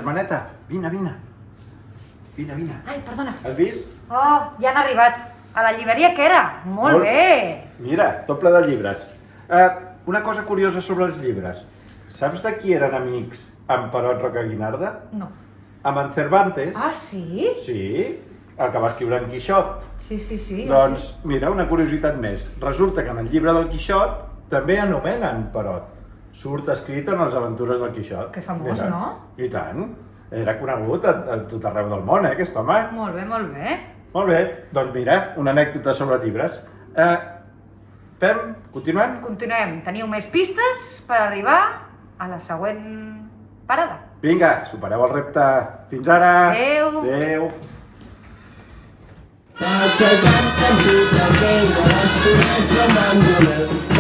Germaneta, vine. Vine. Ai, perdona. Has vist? Oh, ja han arribat. A la llibreria que era? Molt bé. Mira, tot ple de llibres. Una cosa curiosa sobre els llibres. Saps de qui eren amics en Perot Rocaguinarda? No. Amb en Cervantes. Ah, sí? Sí, el que va escriure en Quixot. Sí. Doncs, mira, una curiositat més. Resulta que en el llibre del Quixot també anomenen Perot. Surt escrit en les aventures del Quixot. Que famós, mira. no? I tant. Era conegut a tot arreu del món, aquest home. Molt bé. Molt bé, doncs mira, una anècdota sobre llibres. Pem, continuem? Continuem. Teniu més pistes per arribar a la següent parada. Vinga, supereu el repte. Fins ara! Adéu. Adéu! That's a gun and shoot the game, but I'm still some